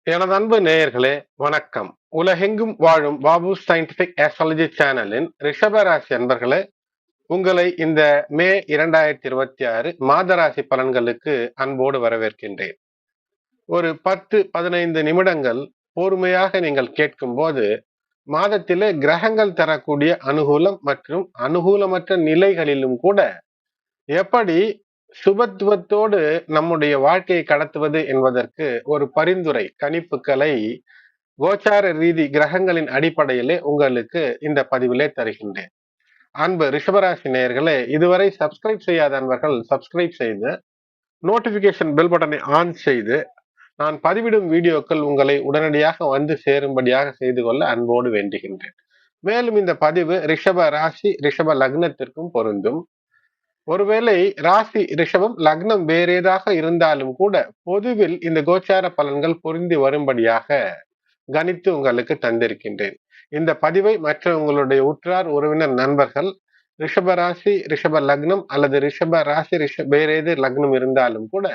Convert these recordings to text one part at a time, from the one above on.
எனது அன்பு நேயர்களே, வணக்கம். உலகெங்கும் வாழும் பாபு சயின்டிபிக் ஆஸ்ட்ராலஜி சேனலின் ரிஷபராசி அன்பர்களே, உங்களை இந்த மே 2026 மாதராசி பலன்களுக்கு அன்போடு வரவேற்கின்றேன். ஒரு 10-15 நிமிடங்கள் பொறுமையாக நீங்கள் கேட்கும்போது, மாதத்திலே கிரகங்கள் தரக்கூடிய அனுகூலம் மற்றும் அனுகூலமற்ற நிலைகளிலும் கூட எப்படி சுபத்துவத்தோடு நம்முடைய வாழ்க்கையை கடத்துவது என்பதற்கு ஒரு பரிந்துரை கணிப்புகளை கோச்சார ரீதி கிரகங்களின் அடிப்படையிலே உங்களுக்கு இந்த பதிவிலே தருகின்றேன். அன்பு ரிஷபராசி நேயர்களே, இதுவரை சப்ஸ்கிரைப் செய்யாத அன்பர்கள் சப்ஸ்கிரைப் செய்து நோட்டிபிகேஷன் பெல் பட்டனை ஆன் செய்து நான் பதிவிடும் வீடியோக்கள் உங்களை உடனடியாக வந்து சேரும்படியாக செய்து கொள்ள அன்போடு வேண்டுகின்றேன். மேலும் இந்த பதிவு ரிஷப ராசி ரிஷப லக்னத்திற்கும் பொருந்தும். ஒருவேளை ராசி ரிஷபம் லக்னம் வேறேதாக இருந்தாலும் கூட பொதுவில் இந்த கோச்சார பலன்கள் பொருந்தி வரும்படியாக கணித்து உங்களுக்கு தந்திருக்கின்றேன். இந்த பதிவை மற்ற உங்களுடைய உற்றார் உறவினர் நண்பர்கள் ரிஷபராசி ரிஷப லக்னம் அல்லது ரிஷப ராசி வேற ஏது லக்னம் இருந்தாலும் கூட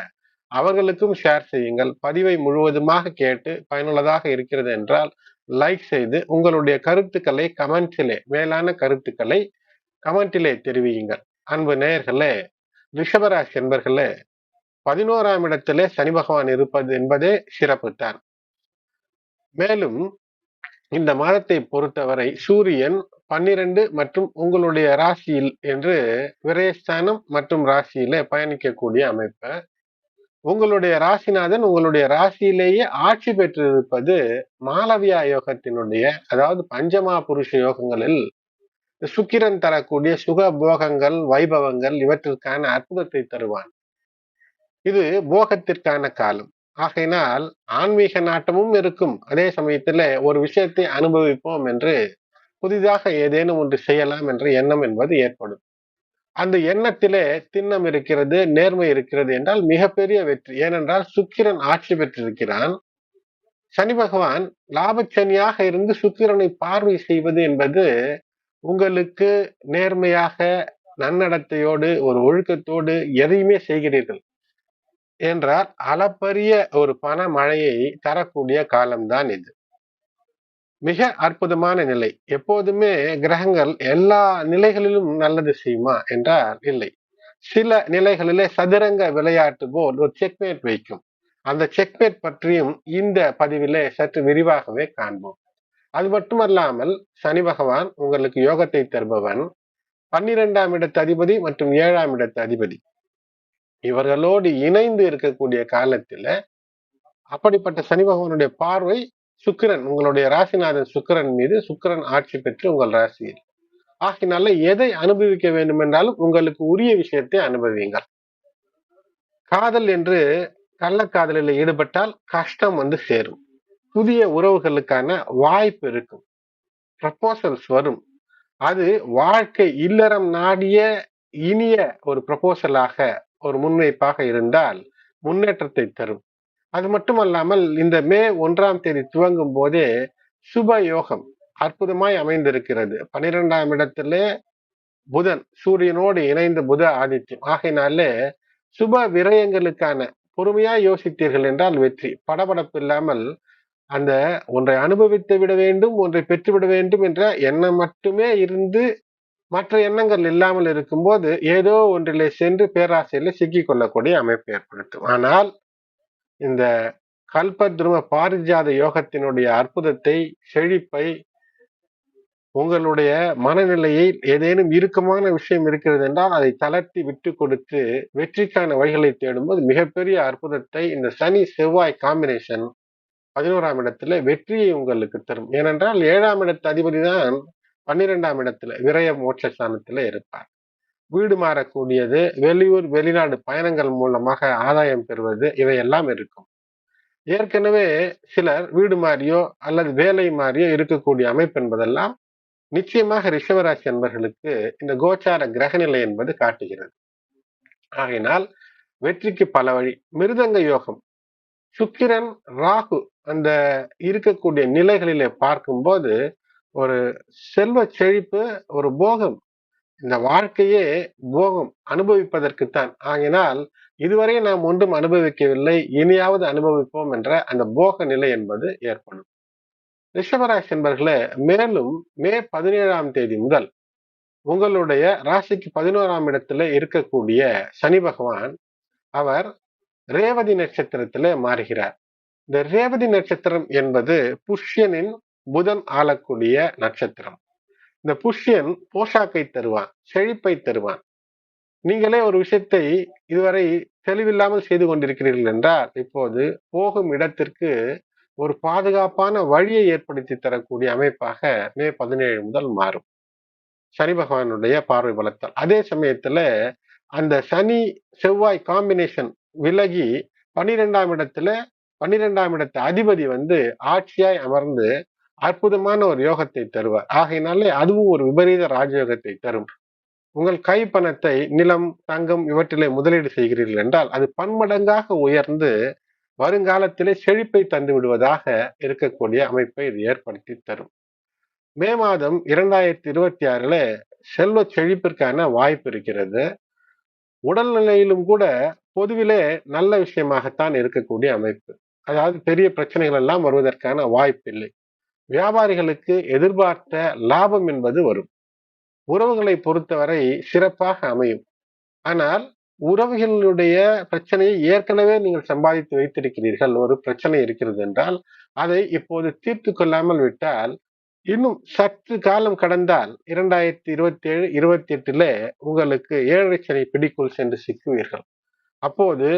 அவர்களுக்கும் ஷேர் செய்யுங்கள். பதிவை முழுவதுமாக கேட்டு பயனுள்ளதாக இருக்கிறது என்றால் லைக் செய்து உங்களுடைய கருத்துக்களை கமெண்ட்ஸிலே மேலான கருத்துக்களை கமெண்டிலே தெரிவியுங்கள். அன்பு நேயர்களே, ரிஷபராசி என்பர்களே, 11ஆம் இடத்திலே சனி பகவான் இருப்பது என்பதே சிறப்புத்தான். மேலும் இந்த மாதத்தை பொறுத்தவரை சூரியன் 12 மற்றும் உங்களுடைய ராசியில் என்று விரயஸ்தானம் மற்றும் ராசியிலே பயணிக்கக்கூடிய அமைப்பு. உங்களுடைய ராசிநாதன் உங்களுடைய ராசியிலேயே ஆட்சி பெற்றிருப்பது மாளவியா யோகத்தினுடைய, அதாவது பஞ்சமா புருஷ யோகங்களில் சுக்கிரன் தரக்கூடிய சுக போகங்கள் வைபவங்கள் இவற்றிற்கான அற்புதத்தை தருவான். இது போகத்திற்கான காலம். ஆகையினால் ஆன்மீக நாட்டமும் இருக்கும். அதே சமயத்துல ஒரு விஷயத்தை அனுபவிப்போம் என்று புதிதாக ஏதேனும் ஒன்று செய்யலாம் என்ற எண்ணம் என்பது ஏற்படும். அந்த எண்ணத்திலே திண்ணம் இருக்கிறது, நேர்மை இருக்கிறது என்றால் மிகப்பெரிய வெற்றி. ஏனென்றால் சுக்கிரன் ஆட்சி பெற்றிருக்கிறான். சனி பகவான் லாபச்சனியாக இருந்து சுக்கிரனை பார்வை செய்வது என்பது உங்களுக்கு நேர்மையாக நன்னடத்தையோடு ஒரு ஒழுக்கத்தோடு எதையுமே செய்கிறீர்கள் என்றால் அளப்பரிய ஒரு பண மழையை தரக்கூடிய காலம்தான் இது. மிக அற்புதமான நிலை. எப்போதுமே கிரகங்கள் எல்லா நிலைகளிலும் நல்லது செய்யுமா என்றால் இல்லை. சில நிலைகளிலே சதுரங்க விளையாட்டு போல் ஒரு செக்மேட் வைக்கும். அந்த செக்மேட் பற்றியும் இந்த பதிவிலே சற்று விரிவாகவே காண்போம். அது மட்டுமல்லாமல் சனி பகவான் உங்களுக்கு யோகத்தை தருபவன், 12ஆம் இடத்து அதிபதி மற்றும் 7ஆம் இடத்து அதிபதி. இவர்களோடு இணைந்து இருக்கக்கூடிய காலத்துல அப்படிப்பட்ட சனி பகவானுடைய பார்வை சுக்கிரன், உங்களுடைய ராசிநாதன் சுக்கிரன் மீது, சுக்கிரன் ஆட்சி பெற்று உங்கள் ராசியில். ஆகினால எதை அனுபவிக்க வேண்டும் என்றாலும் உங்களுக்கு உரிய விஷயத்தை அனுபவியுங்கள். காதல் என்று கள்ளக்காதலில் ஈடுபட்டால் கஷ்டம் வந்து சேரும். புதிய உறவுகளுக்கான வாய்ப்பு இருக்கும். ப்ரப்போசல்ஸ் வரும். அது வாழ்க்கை இல்லறம் நாடிய இனிய ஒரு ப்ரப்போசலாக ஒரு முன்வைப்பாக இருந்தால் முன்னேற்றத்தை தரும். அது மட்டுமல்லாமல் இந்த மே 1ஆம் தேதி துவங்கும் போதே சுப யோகம் அற்புதமாய் அமைந்திருக்கிறது. 12ஆம் இடத்திலே புதன் சூரியனோடு இணைந்த புத ஆதித்யம். ஆகையினாலே சுப விரயங்களுக்கான பொறுமையாய் யோசித்தீர்கள் என்றால் வெற்றி. படபடப்பு இல்லாமல் அந்த ஒன்றை அனுபவித்து விட வேண்டும், ஒன்றை பெற்றுவிட வேண்டும் என்ற எண்ணம் மட்டுமே இருந்து மற்ற எண்ணங்கள் இல்லாமல் இருக்கும்போது ஏதோ ஒன்றிலே சென்று பேராசையில சிக்கிக் கொள்ளக்கூடிய அமைப்பு ஏற்படுத்தும். ஆனால் இந்த கல்பத்ரும பாரிஜாத யோகத்தினுடைய அற்புதத்தை, செழிப்பை, உங்களுடைய மனநிலையை ஏதேனும் இறுக்கமான விஷயம் இருக்கிறது என்றால் அதை தளர்த்தி விட்டு கொடுத்து வெற்றிக்கான வழிகளை தேடும்போது மிகப்பெரிய அற்புதத்தை இந்த சனி செவ்வாய் காம்பினேஷன் 11ஆம் இடத்துல வெற்றியை உங்களுக்கு தரும். ஏனென்றால் 7ஆம் இடத்து அதிபதி தான் 12ஆம் இடத்துல விரய மோட்சஸ்தானத்துல இருப்பார். வீடு மாறக்கூடியது, வெளியூர் வெளிநாடு பயணங்கள் மூலமாக ஆதாயம் பெறுவது இவையெல்லாம் இருக்கும். ஏற்கனவே சிலர் வீடு மாறியோ அல்லது வேலை மாறியோ இருக்கக்கூடிய அமைப்பு என்பதெல்லாம் நிச்சயமாக ரிஷபராசி என்பர்களுக்கு இந்த கோச்சார கிரகநிலை என்பது காட்டுகிறது. ஆகையினால் வெற்றிக்கு பல வழி. மிருதங்க யோகம் சுக்கிரன் ராகு அந்த இருக்கக்கூடிய நிலைகளிலே பார்க்கும்போது ஒரு செல்வ செழிப்பு, ஒரு போகம், இந்த வாழ்க்கையே போகம் அனுபவிப்பதற்குத்தான். ஆகினால் இதுவரை நாம் ஒன்றும் அனுபவிக்கவில்லை, இனியாவது அனுபவிப்போம் என்ற அந்த போக நிலை என்பது ஏற்படும். ரிஷபராசி என்பர்களே, மேலும் மே 17ஆம் தேதி முதல் உங்களுடைய ராசிக்கு 11ஆம் இடத்துல இருக்கக்கூடிய சனி பகவான் அவர் ரேவதி நட்சத்திரத்திலே மாறுகிறார். இந்த ரேவதி நட்சத்திரம் என்பது புஷ்யனின் புதன் ஆளக்கூடிய நட்சத்திரம். இந்த புஷ்யன் போஷாக்கை தருவான், செழிப்பை தருவான். நீங்களே ஒரு விஷயத்தை இதுவரை தெளிவில்லாமல் செய்து கொண்டிருக்கிறீர்கள் என்றால், இப்போது போகும் இடத்திற்கு ஒரு பாதுகாப்பான வழியை ஏற்படுத்தி தரக்கூடிய அமைப்பாக மே 17 முதல் மாறும், சனி பகவானுடைய பார்வை பலத்தால். அதே சமயத்துல அந்த சனி செவ்வாய் காம்பினேஷன் விலகி 12ஆம் இடத்துல 12ஆம் இடத்து அதிபதி ஆட்சியாய் அமர்ந்து அற்புதமான ஒரு யோகத்தை தருவார். ஆகையினாலே அதுவும் ஒரு விபரீத ராஜயோகத்தை தரும். உங்கள் கை பணத்தை நிலம், தங்கம் இவற்றிலே முதலீடு செய்கிறீர்கள் என்றால் அது பன்மடங்காக உயர்ந்து வருங்காலத்திலே செழிப்பை தந்து விடுவதாக இருக்கக்கூடிய அமைப்பை இது ஏற்படுத்தி தரும். மே மாதம் 2026 செல்வ செழிப்பிற்கான வாய்ப்பு இருக்கிறது. உடல்நிலையிலும் கூட பொதுவிலே நல்ல விஷயமாகத்தான் இருக்கக்கூடிய அமைப்பு. அதாவது பெரிய பிரச்சனைகள் எல்லாம் வருவதற்கான வாய்ப்பில்லை. வியாபாரிகளுக்கு எதிர்பார்த்த லாபம் என்பது வரும். உறவுகளை பொறுத்தவரை சிறப்பாக அமையும். ஆனால் உறவுகளுடைய பிரச்சனையை ஏற்கனவே நீங்கள் சம்பாதித்து வைத்திருக்கிறீர்கள், ஒரு பிரச்சனை இருக்கிறது என்றால் அதை இப்போது தீர்த்து கொள்ளாமல் விட்டால் இன்னும் சற்று காலம் கடந்தால் 2027, 28 உங்களுக்கு 7 சனி பிடிக்குள் சென்று சிக்குவீர்கள். அப்போது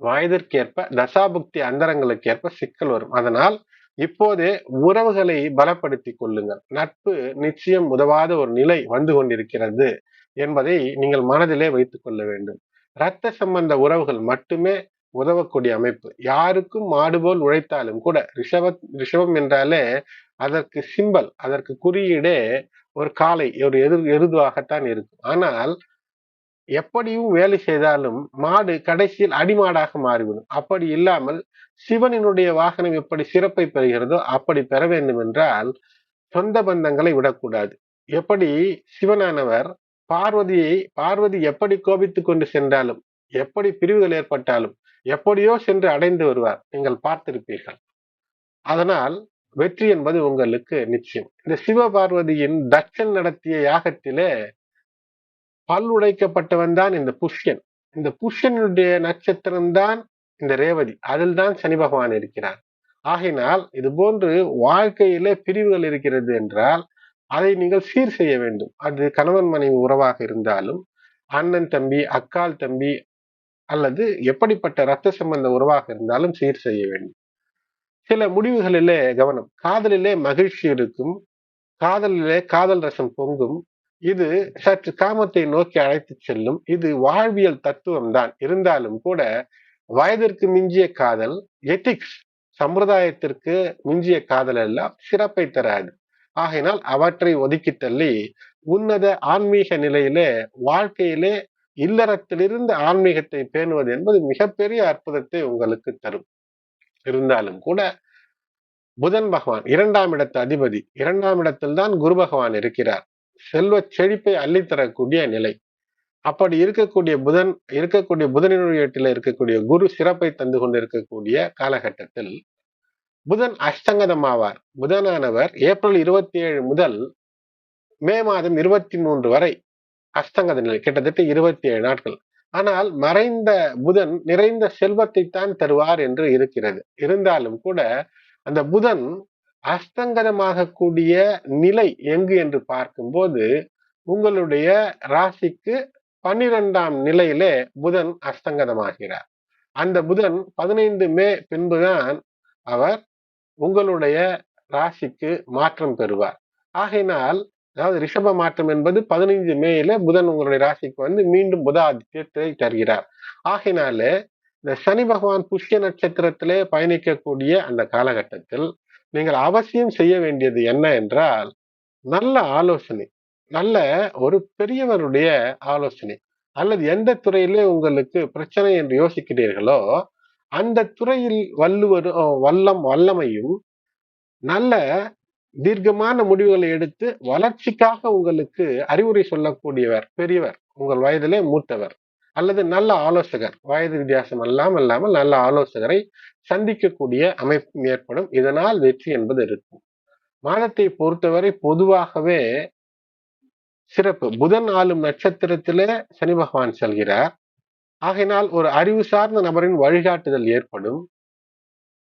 வயதிற்கேற்ப தசாபுக்தி அந்தரங்களுக்கு ஏற்ப சிக்கல் வரும். அதனால் இப்போதே உறவுகளை பலப்படுத்திக் கொள்ளுங்கள். நட்பு நிச்சயம் உதவாத ஒரு நிலை வந்து கொண்டிருக்கிறது என்பதை நீங்கள் மனதிலே வைத்துக் கொள்ள வேண்டும். இரத்த சம்பந்த உறவுகள் மட்டுமே உதவக்கூடிய அமைப்பு. யாருக்கும் மாடு போல் உழைத்தாலும் கூட ரிஷபம் என்றாலே அதற்கு சிம்பல், அதற்கு குறியீடே ஒரு காளை, ஒரு எருதுவாகத்தான் இருக்கும். ஆனால் எப்படியும் வேலை செய்தாலும் மாடு கடைசியில் அடிமாடாக மாறிவிடும். அப்படி இல்லாமல் சிவனினுடைய வாகனம் எப்படி சிறப்பை பெறுகிறதோ அப்படி பெற வேண்டும் என்றால் சொந்த பந்தங்களை விடக்கூடாது. எப்படி சிவனானவர் பார்வதி எப்படி கோபித்துக் கொண்டு சென்றாலும், எப்படி பிரிவுகள் ஏற்பட்டாலும் எப்படியோ சென்று அடைந்து வருவார், நீங்கள் பார்த்திருப்பீர்கள். அதனால் வெற்றி என்பது உங்களுக்கு நிச்சயம். இந்த சிவபார்வதியின் தட்சன் நடத்திய யாகத்திலே பல் உடைக்கப்பட்டவன் தான் இந்த புஷ்யன். இந்த புஷ்யனுடைய நட்சத்திரம் தான் இந்த ரேவதி, அதில் தான் சனி பகவான் இருக்கிறார். ஆகினால் இது போன்று வாழ்க்கையிலே பிரிவுகள் இருக்கிறது என்றால் அதை நீங்கள் சீர் செய்ய வேண்டும். அது கணவன் மனைவி உறவாக இருந்தாலும், அண்ணன் தம்பி, அக்கால் தம்பி, அல்லது எப்படிப்பட்ட இரத்த சம்பந்த உறவாக இருந்தாலும் சீர் செய்ய வேண்டும். சில முடிவுகளிலே கவனம். காதலிலே மகிழ்ச்சி இருக்கும், காதலிலே காதல் ரசம் பொங்கும். இது சற்று காமத்தை நோக்கி அழைத்து செல்லும். இது வாழ்வியல் தத்துவம் தான். இருந்தாலும் கூட வயதிற்கு மிஞ்சிய காதல், எத்திக்ஸ் சம்பிரதாயத்திற்கு மிஞ்சிய காதல் எல்லாம் சிறப்பை தராது. ஆகையினால் அவற்றை ஒதுக்கி தள்ளி உன்னத ஆன்மீக நிலையிலே வாழ்க்கையிலே இல்லறத்திலிருந்து ஆன்மீகத்தை பேணுவது என்பது மிகப்பெரிய அற்புதத்தை உங்களுக்கு தரும். இருந்தாலும் கூட புதன் பகவான் 2ஆம் இடத்து அதிபதி, 2ஆம் இடத்தில் தான் குரு பகவான் இருக்கிறார். செல்வ செழிப்பை அள்ளித்தரக்கூடிய நிலை. அப்படி இருக்கக்கூடிய புதனினுடைய வீட்டில் இருக்கக்கூடிய குரு சிறப்பை தந்து கொண்டிருக்கக்கூடிய காலகட்டத்தில் புதன் அஷ்டங்கதமாவார். புதனானவர் ஏப்ரல் 27 முதல் மே மாதம் 23 வரை அஷ்டங்கத நிலை, கிட்டத்தட்ட 27 நாட்கள். ஆனால் மறைந்த புதன் நிறைந்த செல்வத்தை தான் தருவார் என்று இருக்கிறது. இருந்தாலும் கூட அந்த புதன் அஸ்தங்கதமாக கூடிய நிலை எங்கு என்று பார்க்கும்போது உங்களுடைய ராசிக்கு 12ஆம் நிலையிலே புதன் அஸ்தங்கதமாகிறார். அந்த புதன் 15 மே பின்புதான் அவர் உங்களுடைய ராசிக்கு மாற்றம் பெறுவார். ஆகையினால் அதாவது ரிஷப மாற்றம் என்பது 15 மேல புதன் உங்களுடைய ராசிக்கு மீண்டும் புத ஆதித்யத்தை தருகிறார். ஆகையினாலே இந்த சனி பகவான் புஷ்ய நட்சத்திரத்திலே பயணிக்கக்கூடிய அந்த காலகட்டத்தில் நீங்கள் அவசியம் செய்ய வேண்டியது என்ன என்றால், நல்ல ஆலோசனை, நல்ல ஒரு பெரியவருடைய ஆலோசனை, அல்லது எந்த துறையிலே உங்களுக்கு பிரச்சனை என்று யோசிக்கிறீர்களோ அந்த துறையில் வல்லமையும் நல்ல தீர்க்கமான முடிவுகளை எடுத்து வளர்ச்சிக்காக உங்களுக்கு அறிவுரை சொல்லக்கூடியவர், பெரியவர், உங்கள் வயதிலே மூத்தவர். அல்லது நல்ல ஆலோசகர், வயது வித்தியாசம் இல்லாமல் நல்ல ஆலோசகரை சந்திக்கக்கூடிய அமைப்பு ஏற்படும். இதனால் வெற்றி என்பது இருக்கும். மாதத்தை பொறுத்தவரை பொதுவாகவே சிறப்பு. புதன் ஆளும் நட்சத்திரத்திலே சனி பகவான் செல்கிறார். ஆகையினால் ஒரு அறிவு சார்ந்த நபரின் வழிகாட்டுதல் ஏற்படும்.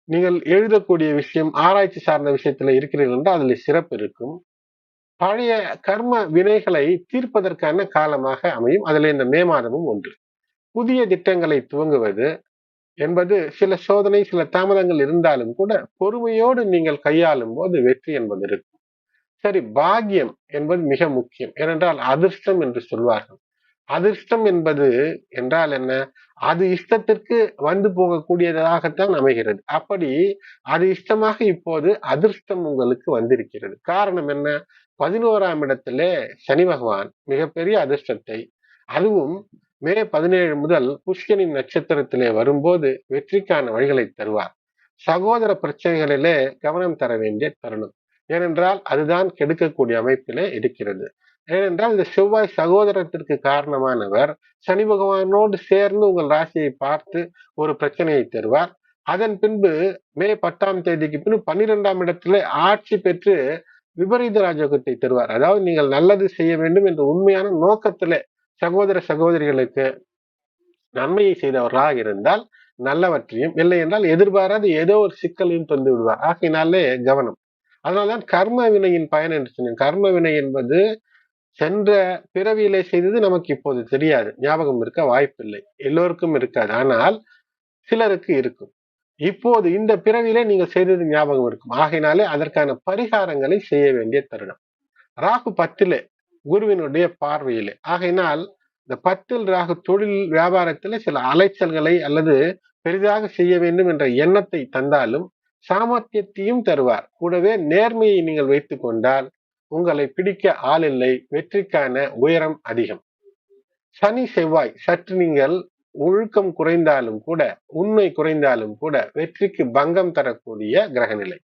நீங்கள் எழுதக்கூடிய விஷயம், ஆராய்ச்சி சார்ந்த விஷயத்துல இருக்கிறீர்கள் என்றால் அதில் சிறப்பு இருக்கும். பழைய கர்ம வினைகளை தீர்ப்பதற்கான காலமாக அமையும். அதில் இந்த மே மாதமும் ஒன்று. புதிய திட்டங்களை துவங்குவது என்பது சில சோதனை, சில தாமதங்கள் இருந்தாலும் கூட பொறுமையோடு நீங்கள் கையாளும் போது வெற்றி என்பது இருக்கும். சரி, பாக்கியம் என்பது மிக முக்கியம். ஏனென்றால் அதிர்ஷ்டம் என்று சொல்வார்கள். அதிர்ஷ்டம் என்பது என்றால் என்ன? அது இஷ்டத்திற்கு வந்து போகக்கூடியதாகத்தான் அமைகிறது. அப்படி அது இஷ்டமாக இப்போது அதிர்ஷ்டம் உங்களுக்கு வந்திருக்கிறது. காரணம் என்ன? 11ஆம் இடத்திலே சனி பகவான் மிகப்பெரிய அதிர்ஷ்டத்தை, அதுவும் மே 17 முதல் புஷ்யனின் நட்சத்திரத்திலே வரும்போது வெற்றிக்கான வழிகளை தருவார். சகோதர பிரச்சனைகளிலே கவனம் தர வேண்டிய தருணம். ஏனென்றால் அதுதான் கெடுக்கக்கூடிய அமைப்பிலே இருக்கிறது. ஏனென்றால் இந்த செவ்வாய் சகோதரத்திற்கு காரணமானவர் சனி பகவானோடு சேர்ந்து உங்கள் ராசியை பார்த்து ஒரு பிரச்சனையை தருவார். அதன் பின்பு மே 10ஆம் தேதிக்கு பின்பு 12ஆம் இடத்திலே ஆட்சி பெற்று விபரீத ராஜயோகத்தை தருவார். அதாவது நீங்கள் நல்லது செய்ய வேண்டும் என்ற உண்மையான நோக்கத்திலே சகோதர சகோதரிகளுக்கு நன்மையை செய்தவர்களாக இருந்தால் நல்லவற்றையும், இல்லை என்றால் எதிர்பாராத ஏதோ ஒரு சிக்கலையும் தந்து விடுவார். ஆகையினாலே கவனம். அதனால்தான் கர்ம வினையின் பயன் என்று சொன்னேன். கர்ம வினை என்பது சென்ற பிறவியிலே செய்தது நமக்கு இப்போது தெரியாது, ஞாபகம் இருக்க வாய்ப்பில்லை. எல்லோருக்கும் இருக்காது, ஆனால் சிலருக்கு இருக்கும். இப்போது இந்த பிறவியிலே நீங்கள் செய்தது ஞாபகம் இருக்கும். ஆகையினாலே அதற்கான பரிகாரங்களை செய்ய வேண்டிய தருணம். ராகு 10 குருவினுடைய பார்வையிலே. ஆகையினால் இந்த 10 ராகு தொழில் வியாபாரத்திலே சில அலைச்சல்களை அல்லது பெரிதாக செய்ய வேண்டும் என்ற எண்ணத்தை தந்தாலும் சாமர்த்தியத்தையும் தருவார். கூடவே நேர்மையை நீங்கள் வைத்துக் கொண்டால் உங்களை பிடிக்க ஆள் இல்லை, வெற்றிக்கான உயரம் அதிகம். சனி செவ்வாய் சற்று நீங்கள் ஒழுக்கம் குறைந்தாலும் கூட, உண்மை குறைந்தாலும் கூட வெற்றிக்கு பங்கம் தரக்கூடிய கிரகநிலை.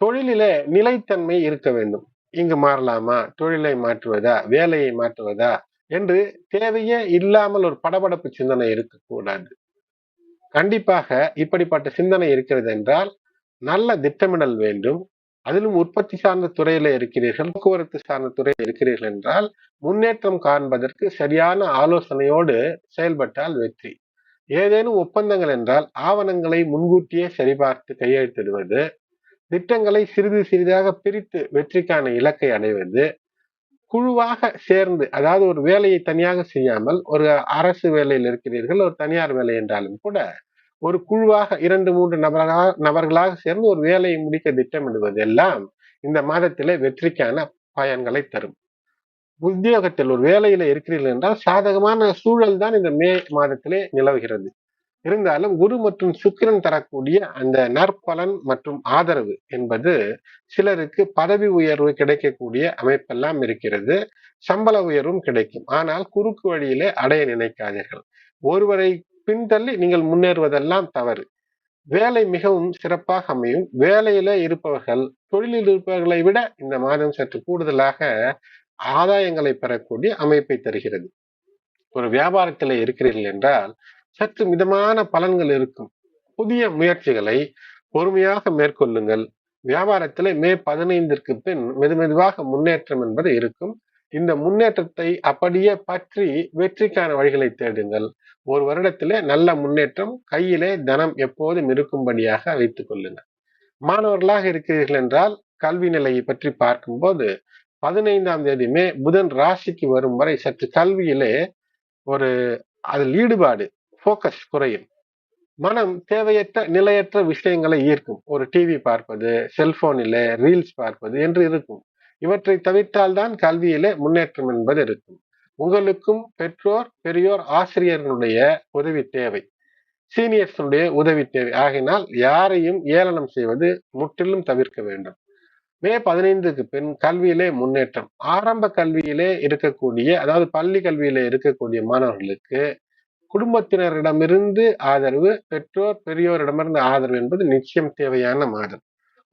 தொழிலிலே நிலைத்தன்மை இருக்க வேண்டும். இங்கு மாறலாமா, தொழிலை மாற்றுவதா, வேலையை மாற்றுவதா என்று தேவையே இல்லாமல் ஒரு படபடப்பு சிந்தனை இருக்கக்கூடாது. கண்டிப்பாக இப்படிப்பட்ட சிந்தனை இருக்கிறது என்றால் நல்ல திட்டமிடல் வேண்டும். அதிலும் உற்பத்தி சார்ந்த துறையில இருக்கிறீர்கள், போக்குவரத்து சார்ந்த துறையில் இருக்கிறீர்கள் என்றால் முன்னேற்றம் காண்பதற்கு சரியான ஆலோசனையோடு செயல்பட்டால் வெற்றி. ஏதேனும் ஒப்பந்தங்கள் என்றால் ஆவணங்களை முன்கூட்டியே சரிபார்த்து கையெழுத்திடுவது, திட்டங்களை சிறிது சிறிதாக பிரித்து வெற்றிக்கான இலக்கை அடைவது, குழுவாக சேர்ந்து, அதாவது ஒரு வேலையை தனியாக செய்யாமல், ஒரு அரசு வேலையில் இருக்கிறீர்கள், ஒரு தனியார் வேலை என்றாலும் கூட ஒரு குழுவாக 2-3 நபர்களாக சேர்ந்து ஒரு வேலையை முடிக்க திட்டமிடுவது எல்லாம் இந்த மாதத்திலே வெற்றிக்கான பயன்களை தரும். உத்தியோகத்தில் ஒரு வேலையில இருக்கிறீர்கள் என்றால் சாதகமான சூழல் தான் இந்த மே மாதத்திலே நிலவுகிறது. இருந்தாலும் குரு மற்றும் சுக்கிரன் தரக்கூடிய அந்த நற்பலன் மற்றும் ஆதரவு என்பது சிலருக்கு பதவி உயர்வு கிடைக்கக்கூடிய அமைப்பெல்லாம் இருக்கிறது. சம்பள உயர்வும் கிடைக்கும். ஆனால் குறுக்கு வழியிலே அடைய நினைக்காதீர்கள். ஒருவரை பின்தள்ளி நீங்கள் முன்னேறுவதெல்லாம் தவறு. வேலை மிகவும் சிறப்பாக அமையும். வேலையில இருப்பவர்கள் தொழிலில் இருப்பவர்களை விட இந்த மாதம் சற்று கூடுதலாக ஆதாயங்களை பெறக்கூடிய அமைப்பை தருகிறது. ஒரு வியாபாரத்தில் இருக்கிறீர்கள் என்றால் சற்று மிதமான பலன்கள் இருக்கும். புதிய முயற்சிகளை பொறுமையாக மேற்கொள்ளுங்கள். வியாபாரத்தில் மே 15ற்கு பின் மெதுமெதுவாக முன்னேற்றம் என்பது இருக்கும். இந்த முன்னேற்றத்தை அப்படியே பற்றி வெற்றிக்கான வழிகளை தேடுங்கள். ஒரு வருடத்திலே நல்ல முன்னேற்றம், கையிலே தனம் எப்போதும் இருக்கும்படியாக வைத்துக் கொள்ளுங்கள். மாணவர்களாக இருக்கிறீர்கள் என்றால் கல்வி நிலையை பற்றி பார்க்கும்போது 15ஆம் தேதி மே புதன் ராசிக்கு வரும் வரை சற்று கல்வியிலே ஒரு அதில் ஈடுபாடு, போக்கஸ் குறையும். மனம் தேவையற்ற நிலையற்ற விஷயங்களை ஈர்க்கும். ஒரு டிவி பார்ப்பது, செல்போனிலே ரீல்ஸ் பார்ப்பது என்று இருக்கும். இவற்றை தவிர்த்தால்தான் கல்வியிலே முன்னேற்றம் என்பது இருக்கும். உங்களுக்கும் பெற்றோர், பெரியோர், ஆசிரியர்களுடைய உதவி தேவை, சீனியர்ஸுடைய உதவி தேவை. ஆகினால் யாரையும் ஏளனம் செய்வது முற்றிலும் தவிர்க்க வேண்டும். மே 15க்கு பின் கல்வியிலே முன்னேற்றம். ஆரம்ப கல்வியிலே இருக்கக்கூடிய, அதாவது பள்ளி கல்வியிலே இருக்கக்கூடிய மாணவர்களுக்கு குடும்பத்தினரிடமிருந்து ஆதரவு, பெற்றோர் பெரியோரிடமிருந்து ஆதரவு என்பது நிச்சயம் தேவையான மாதம்.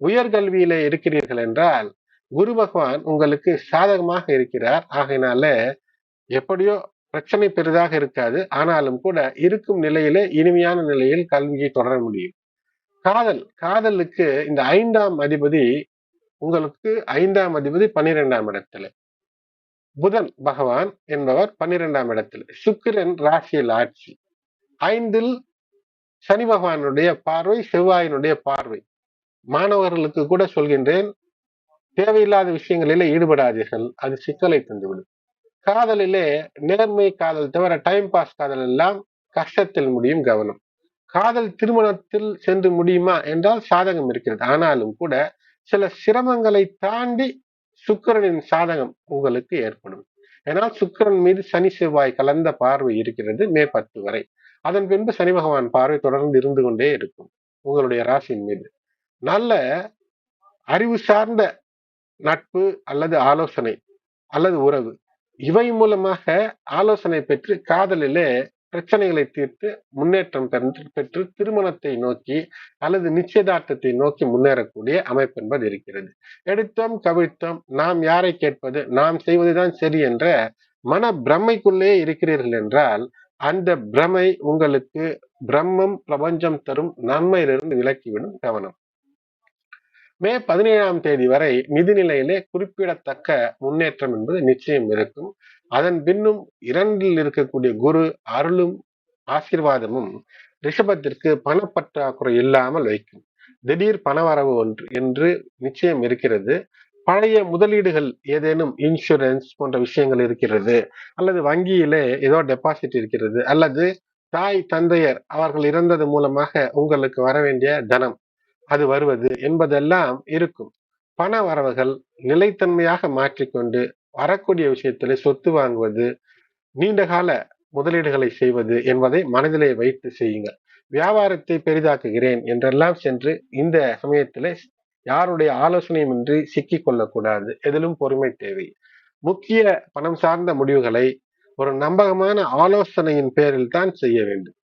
உயர்கல்வியில இருக்கிறீர்கள் என்றால் குரு பகவான் உங்களுக்கு சாதகமாக இருக்கிறார். ஆகையினால எப்படியோ பிரச்சனை பெரிதாக இருக்காது. ஆனாலும் கூட இருக்கும் நிலையிலே இனிமையான நிலையில் கல்வியை தொடர முடியும். காதலுக்கு இந்த 5ஆம் அதிபதி உங்களுக்கு 5ஆம் அதிபதி 12ஆம் இடத்துல, புதன் பகவான் என்பவர் 12ஆம் இடத்தில், சுக்கிரன் ராசியில் ஆட்சி, 5ல் சனி பகவானுடைய பார்வை, செவ்வாயினுடைய பார்வை. மாணவர்களுக்கு கூட சொல்கின்றேன், தேவையில்லாத விஷயங்களிலே ஈடுபடாதீர்கள், அது சிக்கலை தந்துவிடும். காதலிலே நேர்மை காதல் தவிர டைம் பாஸ் காதல் எல்லாம் கஷ்டத்தில் முடியும், கவனம். காதல் திருமணத்தில் சென்று முடியுமா என்றால் சாதகம் இருக்கிறது. ஆனாலும் கூட சில சிரமங்களை தாண்டி சுக்கிரனின் சாதகம் உங்களுக்கு ஏற்படும். ஏனால் சுக்கிரன் மீது சனி செவ்வாய் கலந்த பார்வை இருக்கிறது மே 10 வரை. அதன் பின்பு சனி பகவான் பார்வை தொடர்ந்து இருந்து கொண்டே இருக்கும் உங்களுடைய ராசியின் மீது. நல்ல அறிவு சார்ந்த நட்பு அல்லது ஆலோசனை அல்லது உறவு, இவை மூலமாக ஆலோசனை பெற்று காதலிலே பிரச்சனைகளை தீர்த்து முன்னேற்றம் பெற்று திருமணத்தை நோக்கி அல்லது நிச்சயதார்த்தத்தை நோக்கி முன்னேறக்கூடிய அமைப்பு என்பது இருக்கிறது. எடுத்தோம் கவிழ்த்தோம், நாம் யாரை கேட்பது, நாம் செய்வதுதான் சரி என்ற மன பிரமைக்குள்ளே இருக்கிறீர்கள் என்றால் அந்த பிரமை உங்களுக்கு பிரம்மம் பிரபஞ்சம் தரும் நன்மையிலிருந்து விலக்கிவிடும், கவனம். மே 17ஆம் தேதி வரை நிதிநிலையிலே குறிப்பிடத்தக்க முன்னேற்றம் என்பது நிச்சயம் இருக்கும். அதன் பின்னும் 2ல் இருக்கக்கூடிய குரு அருளும் ஆசீர்வாதமும் ரிஷபத்திற்கு பணப்பற்றாக்குறை இல்லாமல் வைக்கும். திடீர் பணவரவு ஒன்று என்று நிச்சயம் இருக்கிறது. பழைய முதலீடுகள் ஏதேனும் இன்சூரன்ஸ் போன்ற விஷயங்கள் இருக்கிறது, அல்லது வங்கியிலே ஏதோ டெபாசிட் இருக்கிறது, அல்லது தாய் தந்தையர் அவர்கள் இறந்தது மூலமாக உங்களுக்கு வர வேண்டிய தனம் அது வருவது என்பதெல்லாம் இருக்கும். பண வரவுகள் நிலைத்தன்மையாக மாற்றிக்கொண்டு வரக்கூடிய விஷயத்திலே சொத்து வாங்குவது, நீண்டகால முதலீடுகளை செய்வது என்பதை மனதிலே வைத்து செய்யுங்கள். வியாபாரத்தை பெரிதாக்குகிறேன் என்றெல்லாம் சென்று இந்த சமயத்திலே யாருடைய ஆலோசனையுமின்றி சிக்கிக் கொள்ளக்கூடாது. எதிலும் பொறுமை தேவை. முக்கிய பணம் சார்ந்த முடிவுகளை ஒரு நம்பகமான ஆலோசனையின் பேரில் தான் செய்ய வேண்டும்.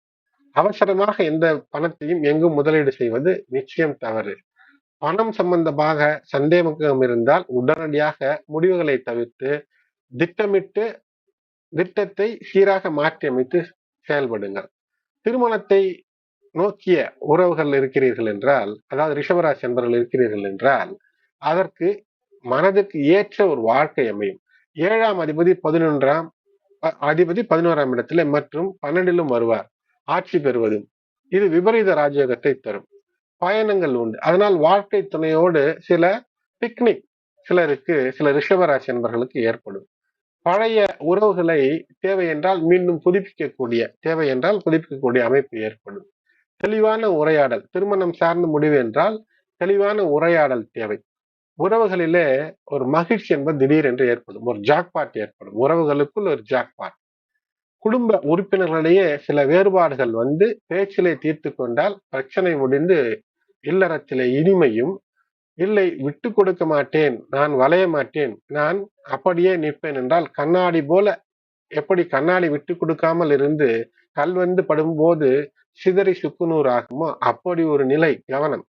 அவசரமாக எந்த பணத்தையும் எங்கும் முதலீடு செய்வது நிச்சயம் தவறு. பணம் சம்பந்தமாக சந்தேகம் இருந்தால் உடனடியாக முடிவுகளை தவிர்த்து திட்டமிட்டு திட்டத்தை சீராக மாற்றி அமைத்து செயல்படுங்கள். திருமணத்தை நோக்கிய உறவுகள் இருக்கிறீர்கள் என்றால், அதாவது ரிஷபராசி என்பவர்கள் இருக்கிறீர்கள் என்றால், அதற்கு மனதுக்கு ஏற்ற ஒரு வாழ்க்கை அமையும். 7ஆம் அதிபதி 11ஆம் இடத்துல மற்றும் 12லும் வருவார், ஆட்சி பெறுவதும். இது விபரீத ராஜயோகத்தை தரும். பயணங்கள் உண்டு. அதனால் வாழ்க்கை துணையோடு சில பிக்னிக் சில ரிஷபராசி என்பவர்களுக்கு ஏற்படும். பழைய உறவுகளை தேவை என்றால் மீண்டும் புதுப்பிக்கக்கூடிய அமைப்பு ஏற்படும். தெளிவான உரையாடல், திருமணம் சார்ந்த முடிவு என்றால் தெளிவான உரையாடல் தேவை. உறவுகளிலே ஒரு மகிழ்ச்சி என்பது திடீரென்று ஏற்படும், ஒரு ஜாக்பாட் ஏற்படும், உறவுகளுக்குள் ஒரு ஜாக்பாட். குடும்ப உறுப்பினர்களிடையே சில வேறுபாடுகள் வந்து பேச்சிலே தீர்த்து கொண்டால் பிரச்சனை முடிந்து இல்லறத்திலே இனிமையும், இல்லை விட்டு கொடுக்க மாட்டேன், நான் வளைய மாட்டேன், நான் அப்படியே நிற்பேன் என்றால் கண்ணாடி போல, எப்படி கண்ணாடி விட்டு கொடுக்காமல் இருந்து கல் வந்து படும்போது சிதறி சுக்குநூறு ஆகுமோ அப்படி ஒரு நிலை, கவனம்.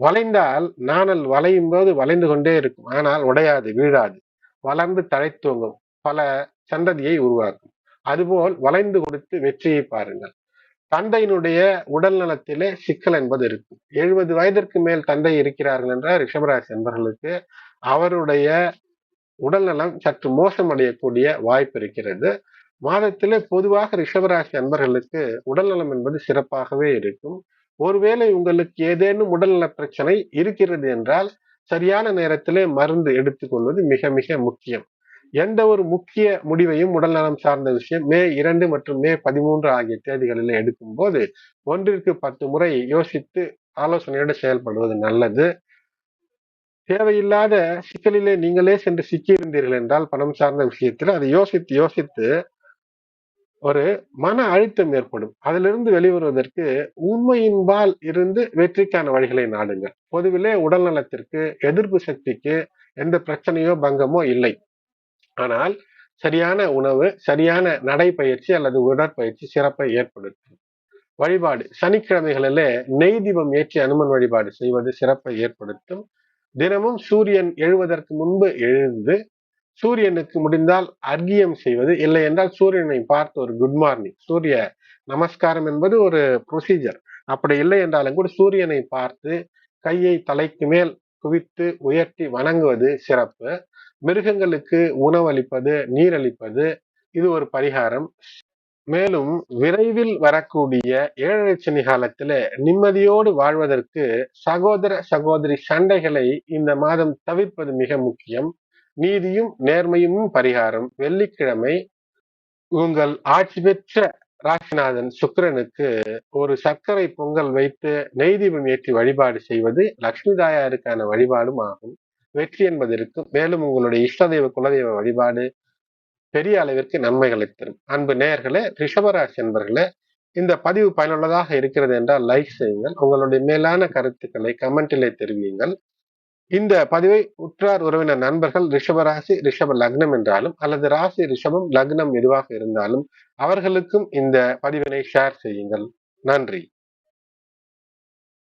வளைந்தால் நாணல் வளையும் போது வளைந்து கொண்டே இருக்கும், ஆனால் உடையாது, வீழாது, வளர்ந்து தழைத்தோங்கும், பல சந்ததியை உருவாக்கும். அதுபோல் வளைந்து கொடுத்து வெற்றியை பாருங்கள். தந்தையினுடைய உடல் நலத்திலே சிக்கல் என்பது இருக்கும். 70 வயதிற்கு மேல் தந்தை இருக்கிறார்கள் என்ற ரிஷபராசி என்பவர்களுக்கு அவருடைய உடல் நலம் சற்று மோசமடையக்கூடிய வாய்ப்பு இருக்கிறது. மாதத்திலே பொதுவாக ரிஷபராசி அன்பர்களுக்கு உடல் நலம் என்பது சிறப்பாகவே இருக்கும். ஒருவேளை உங்களுக்கு ஏதேனும் உடல்நல பிரச்சனை இருக்கிறது என்றால் சரியான நேரத்திலே மருந்து எடுத்துக்கொள்வது மிக மிக முக்கியம். எந்த ஒரு முக்கிய முடிவையும் உடல்நலம் சார்ந்த விஷயம் மே 2 மற்றும் மே 13 ஆகிய தேதிகளில் எடுக்கும் போது 1ற்கு 10 முறை யோசித்து ஆலோசனையோடு செயல்படுவது நல்லது. தேவையில்லாத சிக்கலிலே நீங்களே சென்று சிக்கியிருந்தீர்கள் என்றால் பணம் சார்ந்த விஷயத்தில் அதை யோசித்து ஒரு மன அழுத்தம் ஏற்படும். அதிலிருந்து வெளிவருவதற்கு உண்மையின்பால் இருந்து வெற்றிக்கான வழிகளை நாடுங்கள். பொதுவிலே உடல் நலத்திற்கு எதிர்ப்பு சக்திக்கு எந்த பிரச்சனையோ பங்கமோ இல்லை. ஆனால் சரியான உணவு, சரியான நடைப்பயிற்சி அல்லது உடற்பயிற்சி சிறப்பை ஏற்படுத்தும். வழிபாடு, சனிக்கிழமைகளிலே நெய் தீபம் ஏற்றி அனுமன் வழிபாடு செய்வது சிறப்பை ஏற்படுத்தும். தினமும் சூரியன் எழுவதற்கு முன்பு எழுந்து சூரியனுக்கு முடிந்தால் அர்க்கியம் செய்வது, இல்லை என்றால் சூரியனை பார்த்து ஒரு குட் மார்னிங், சூரிய நமஸ்காரம் என்பது ஒரு ப்ரொசீஜர். அப்படி இல்லை என்றாலும் கூட சூரியனை பார்த்து கையை தலைக்கு மேல் குவித்து உயர்த்தி வணங்குவது சிறப்பு. மிருகங்களுக்கு உணவளிப்பது, நீரளிப்பது, இது ஒரு பரிகாரம். மேலும் விரைவில் வரக்கூடிய 7 சனி காலத்துல நிம்மதியோடு வாழ்வதற்கு சகோதர சகோதரி சண்டைகளை இந்த மாதம் தவிர்ப்பது மிக முக்கியம். நீதியும் நேர்மையும் பரிகாரம். வெள்ளிக்கிழமை உங்கள் ஆட்சி பெற்ற ராசிநாதன் சுக்கிரனுக்கு ஒரு சர்க்கரை பொங்கல் வைத்து நெய் தீபம் ஏற்றி வழிபாடு செய்வது லட்சுமி தாயாருக்கான வழிபாடும் ஆகும். வெற்றி என்பது இருக்கும். மேலும் உங்களுடைய இஷ்டதெய்வ குலதெய்வ வழிபாடு பெரிய அளவிற்கு நன்மைகளை தரும். அன்பு நேயர்களே, ரிஷபராசி என்பர்களே, இந்த பதிவு பயனுள்ளதாக இருக்கிறது என்றால் லைக் செய்யுங்கள். உங்களுடைய மேலான கருத்துக்களை கமெண்டிலே தெரிவியுங்கள். இந்த பதிவை உற்றார் உறவினர் நண்பர்கள் ரிஷபராசி ரிஷப லக்னம் என்றாலும் அல்லது ராசி ரிஷபம் லக்னம் எதுவாக இருந்தாலும் அவர்களுக்கும் இந்த பதிவினை ஷேர் செய்யுங்கள். நன்றி.